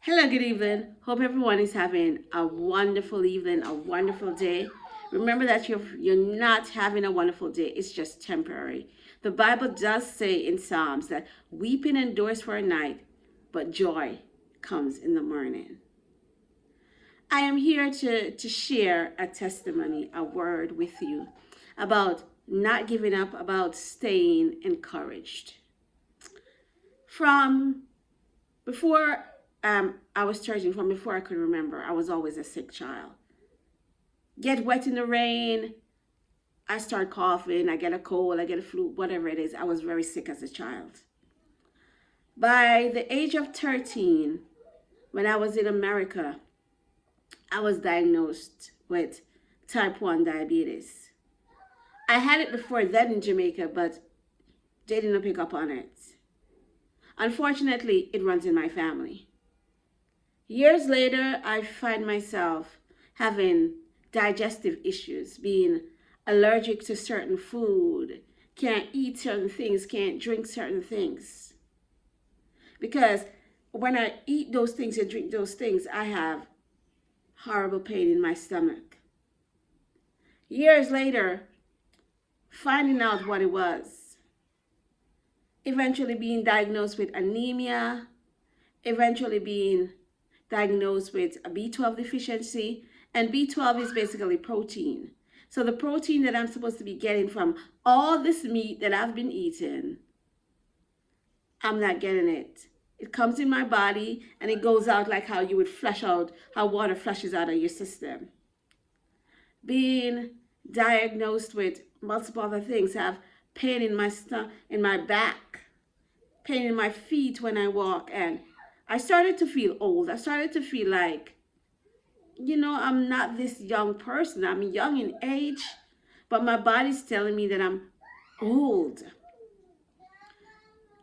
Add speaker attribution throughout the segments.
Speaker 1: Hello, good evening. Hope everyone is having a wonderful evening, a wonderful day. Remember that you're not having a wonderful day. It's just temporary. The Bible does say in Psalms that weeping endures for a night, but joy comes in the morning. I am here to share a testimony, a word with you about not giving up, about staying encouraged. From before I was 13, from before I could remember, I was always a sick child. Get wet in the rain, I start coughing, I get a cold, I get a flu, whatever it is. I was very sick as a child. By the age of 13, when I was in America, I was diagnosed with type 1 diabetes. I had it before then in Jamaica, but they didn't pick up on it. Unfortunately, it runs in my family. Years later, I find myself having digestive issues, being allergic to certain food, can't eat certain things, can't drink certain things. Because when I eat those things and drink those things, I have horrible pain in my stomach. Years later, finding out what it was, eventually being diagnosed with anemia, eventually being diagnosed with a B12 deficiency, and B12 is basically protein. So the protein that I'm supposed to be getting from all this meat that I've been eating, I'm not getting it. It comes in my body and it goes out like how you would flush out, how water flushes out of your system. Being diagnosed with multiple other things, I have pain in my stomach, in my back, pain in my feet when I walk, and I started to feel old. I started to feel like, I'm not this young person. I'm young in age, but my body's telling me that I'm old.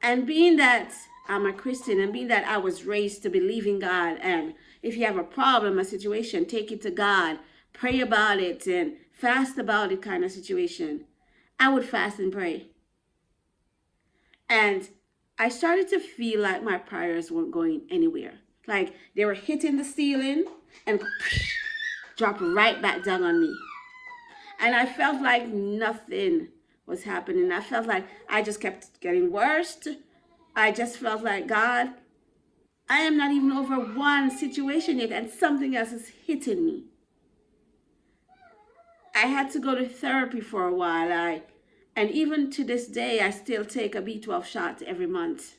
Speaker 1: And being that I'm a Christian and being that I was raised to believe in God, and if you have a problem, a situation, take it to God, pray about it, and fast about it kind of situation, I would fast and pray. And I started to feel like my prayers weren't going anywhere. Like they were hitting the ceiling and drop right back down on me. And I felt like nothing was happening. I felt like I just kept getting worse. I just felt like, God, I am not even over one situation yet and something else is hitting me. I had to go to therapy for a while. And even to this day, I still take a B12 shot every month.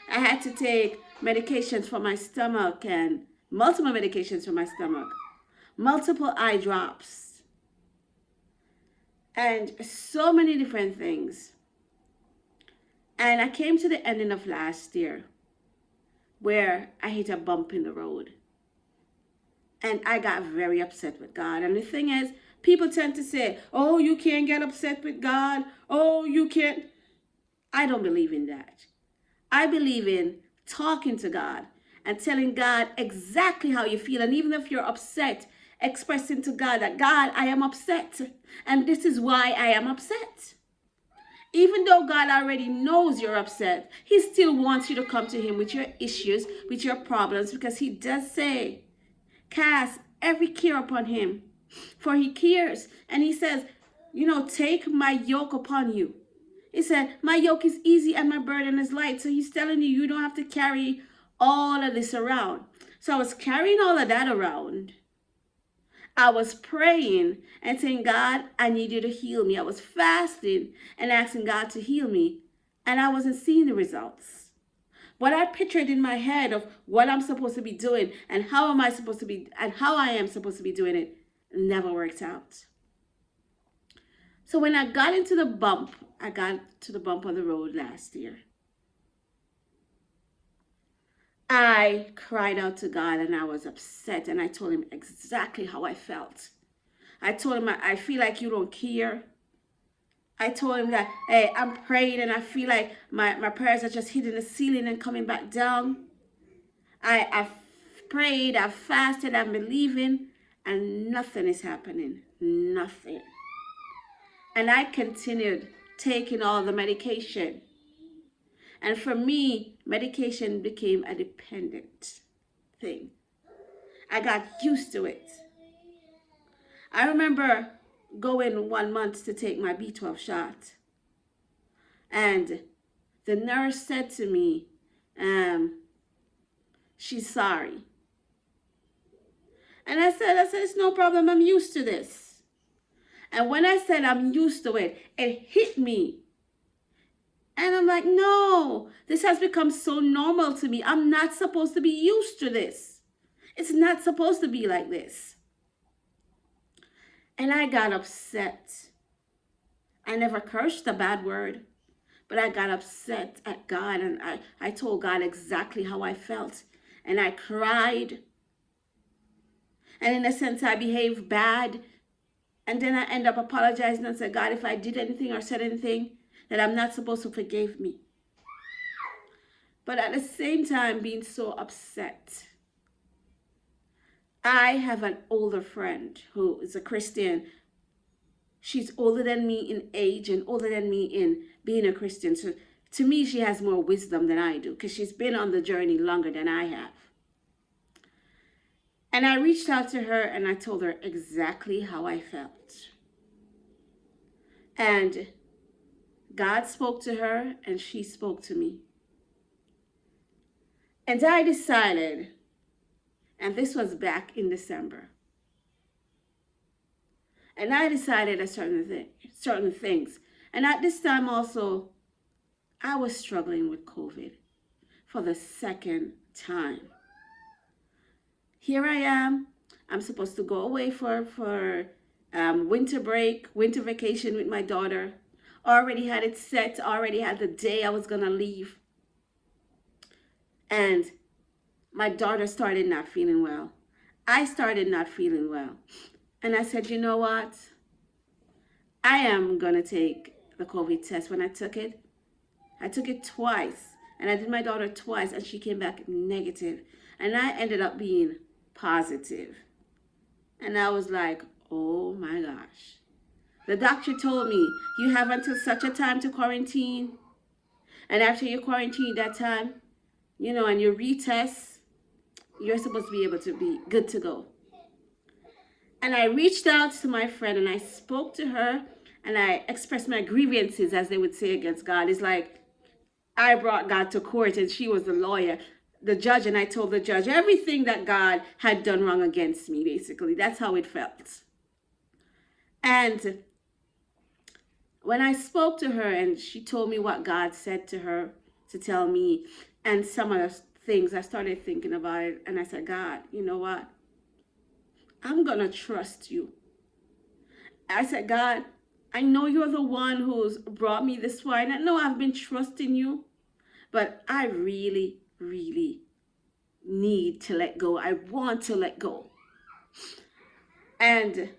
Speaker 1: I had to take medications for my stomach and multiple medications for my stomach, multiple eye drops, and so many different things. And I came to the ending of last year where I hit a bump in the road. And I got very upset with God. And the thing is, people tend to say, oh, you can't get upset with God. Oh, you can't. I don't believe in that. I believe in talking to God and telling God exactly how you feel. And even if you're upset, expressing to God that, God, I am upset. And this is why I am upset. Even though God already knows you're upset, He still wants you to come to Him with your issues, with your problems, because He does say, cast every care upon Him, for He cares. And He says, take my yoke upon you. He said, my yoke is easy and my burden is light. So He's telling you, you don't have to carry all of this around. So I was carrying all of that around. I was praying and saying, God, I need you to heal me. I was fasting and asking God to heal me. And I wasn't seeing the results. What I pictured in my head of what I'm supposed to be doing and how am I supposed to be and how I am supposed to be doing it never worked out. So when I got to the bump on the road last year, I cried out to God and I was upset and I told Him exactly how I felt. I told Him, I feel like you don't care. I told Him that, hey, I'm praying and I feel like my prayers are just hitting the ceiling and coming back down. I've prayed, I've fasted, I'm believing, and nothing is happening. Nothing. And I continued taking all the medication. And for me, medication became a dependent. thing. I got used to it. I remember going 1 month to take my B12 shot. And the nurse said to me, she's sorry. And I said, it's no problem. I'm used to this. And when I said I'm used to it, it hit me. And I'm like, no, this has become so normal to me. I'm not supposed to be used to this. It's not supposed to be like this. And I got upset. I never cursed a bad word, but I got upset at God, and I told God exactly how I felt. And I cried. And in a sense, I behaved bad. And then I end up apologizing and said, God, if I did anything or said anything that I'm not supposed to, forgive me. But at the same time, being so upset. I have an older friend who is a Christian. She's older than me in age and older than me in being a Christian. So to me, she has more wisdom than I do because she's been on the journey longer than I have. And I reached out to her and I told her exactly how I felt. And God spoke to her and she spoke to me. And I decided, and this was back in December, and I decided certain things. And at this time also, I was struggling with COVID for the second time. Here I am. I'm supposed to go away for winter break, winter vacation with my daughter. Already had it set, already had the day I was going to leave. And my daughter started not feeling well. I started not feeling well. And I said, you know what? I am going to take the COVID test. When I took it twice. And I did my daughter twice and she came back negative. And I ended up being positive. And I was like, oh my gosh. The doctor told me, you have until such a time to quarantine. And after you quarantine that time, and you retest, you're supposed to be able to be good to go. And I reached out to my friend and I spoke to her and I expressed my grievances, as they would say, against God. It's like I brought God to court and she was the lawyer, the judge, and I told the judge everything that God had done wrong against me, basically. That's how it felt. And when I spoke to her and she told me what God said to her to tell me and some of the things, I started thinking about it and I said, God, you know what? I'm going to trust you. I said, God, I know you're the one who's brought me this far, and I know I've been trusting you, but I really, really need to let go. I want to let go. And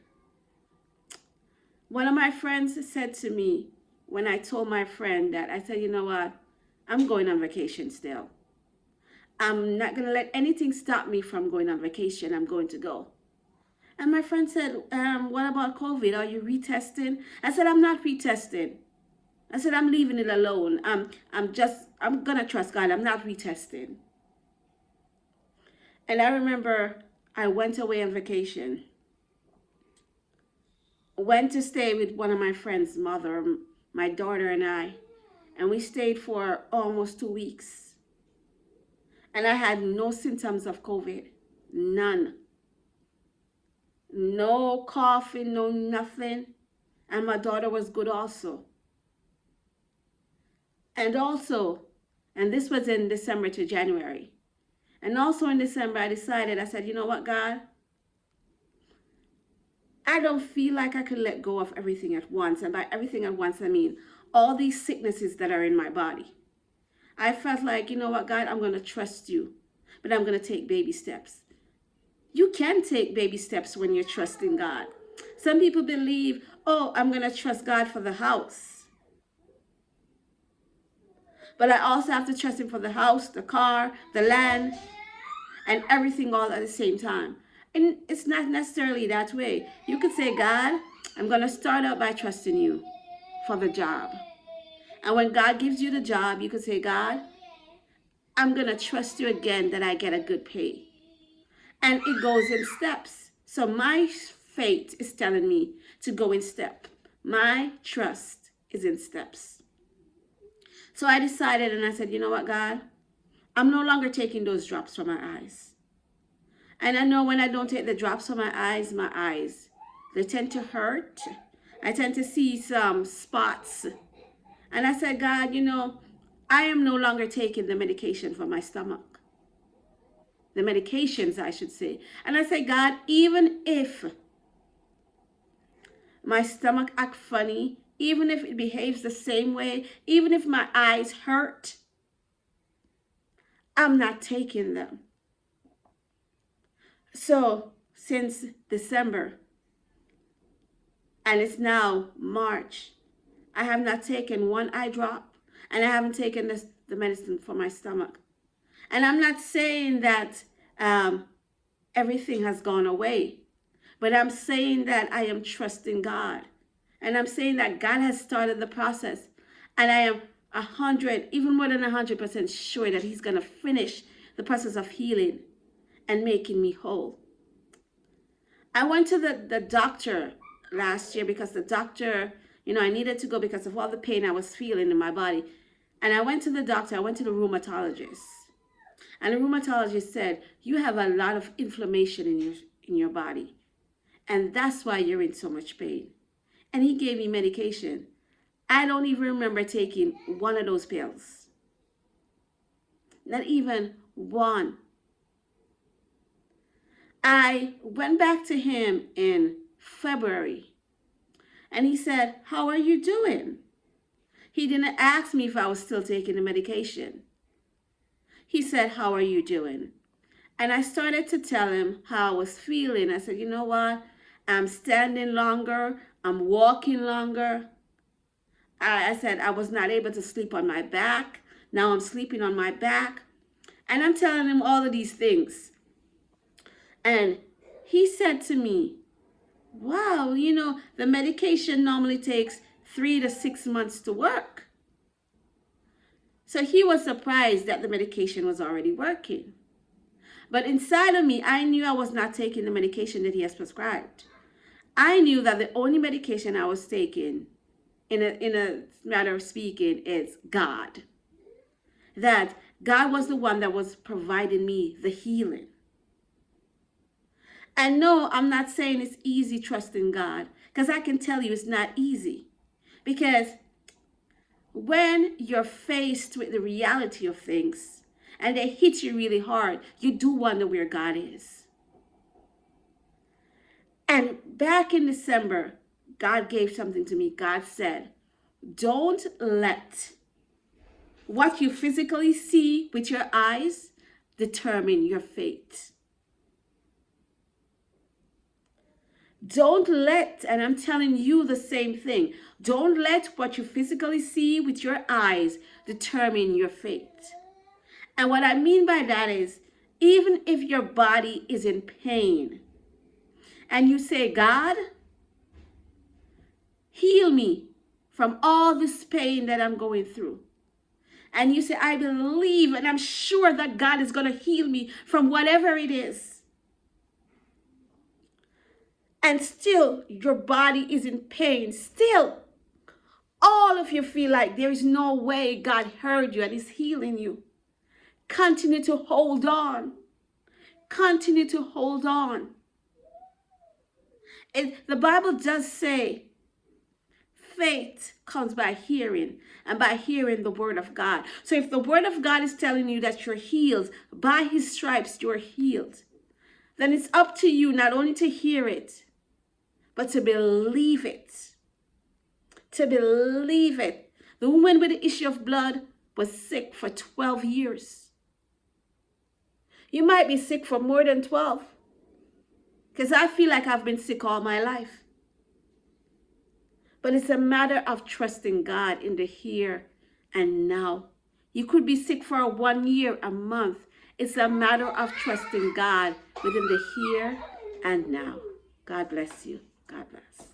Speaker 1: one of my friends said to me, when I told my friend that, I said, you know what? I'm going on vacation still. I'm not going to let anything stop me from going on vacation. I'm going to go. And my friend said, what about COVID? Are you retesting? I said, I'm not retesting. I said, I'm leaving it alone. I'm going to trust God. I'm not retesting. And I remember I went away on vacation. Went to stay with one of my friend's mother, my daughter and I. And we stayed for almost 2 weeks. And I had no symptoms of COVID. None. No coughing, no nothing. And my daughter was good also. And this was in December to January. And also in December, I said, you know what, God? I don't feel like I could let go of everything at once. And by everything at once, I mean all these sicknesses that are in my body. I felt like, you know what, God, I'm going to trust you, but I'm going to take baby steps. You can take baby steps when you're trusting God. Some people believe, oh, I'm going to trust God for the house. But I also have to trust him for the house, the car, the land, and everything all at the same time. And it's not necessarily that way. You could say, God, I'm going to start out by trusting you for the job. And when God gives you the job, you could say, God, I'm going to trust you again that I get a good pay. And it goes in steps. So my faith is telling me to go in step. My trust is in steps. So I decided and I said, you know what, God? I'm no longer taking those drops from my eyes. And I know when I don't take the drops from my eyes, they tend to hurt. I tend to see some spots. And I said, God, you know, I am no longer taking the medication for my stomach. The medications, I should say. And I said, God, even if my stomach acts funny, even if it behaves the same way, even if my eyes hurt, I'm not taking them. So since December, and it's now March, I have not taken one eye drop, and I haven't taken the medicine for my stomach. And I'm not saying that everything has gone away, but I'm saying that I am trusting God. And I'm saying that God has started the process. And I am 100, even more than 100% sure that he's going to finish the process of healing and making me whole. I went to the doctor last year because the doctor, you know, I needed to go because of all the pain I was feeling in my body. And I went to the doctor, I went to the rheumatologist. And the rheumatologist said, you have a lot of inflammation in your body. And that's why you're in so much pain. And he gave me medication. I don't even remember taking one of those pills. Not even one. I went back to him in February. And he said, how are you doing? He didn't ask me if I was still taking the medication. He said, how are you doing? And I started to tell him how I was feeling. I said, you know what? I'm standing longer. I'm walking longer. I said I was not able to sleep on my back. Now I'm sleeping on my back. And I'm telling him all of these things. And he said to me, wow, you know, the medication normally takes 3 to 6 months to work. So he was surprised that the medication was already working. But inside of me, I knew I was not taking the medication that he has prescribed. I knew that the only medication I was taking, in a matter of speaking, is God. That God was the one that was providing me the healing. And no, I'm not saying it's easy trusting God, because I can tell you it's not easy. Because when you're faced with the reality of things and they hit you really hard, you do wonder where God is. And back in December, God gave something to me. God said, don't let what you physically see with your eyes determine your fate. Don't let, and I'm telling you the same thing, don't let what you physically see with your eyes determine your fate. And what I mean by that is, even if your body is in pain, and you say, God, heal me from all this pain that I'm going through. And you say, I believe and I'm sure that God is going to heal me from whatever it is. And still your body is in pain. Still, all of you feel like there is no way God heard you and is healing you. Continue to hold on. Continue to hold on. The Bible does say, faith comes by hearing, and by hearing the word of God. So if the word of God is telling you that you're healed, by his stripes you're healed, then it's up to you not only to hear it, but to believe it. To believe it. The woman with the issue of blood was sick for 12 years. You might be sick for more than 12. Because I feel like I've been sick all my life. But it's a matter of trusting God in the here and now. You could be sick for 1 year, a month. It's a matter of trusting God within the here and now. God bless you. God bless.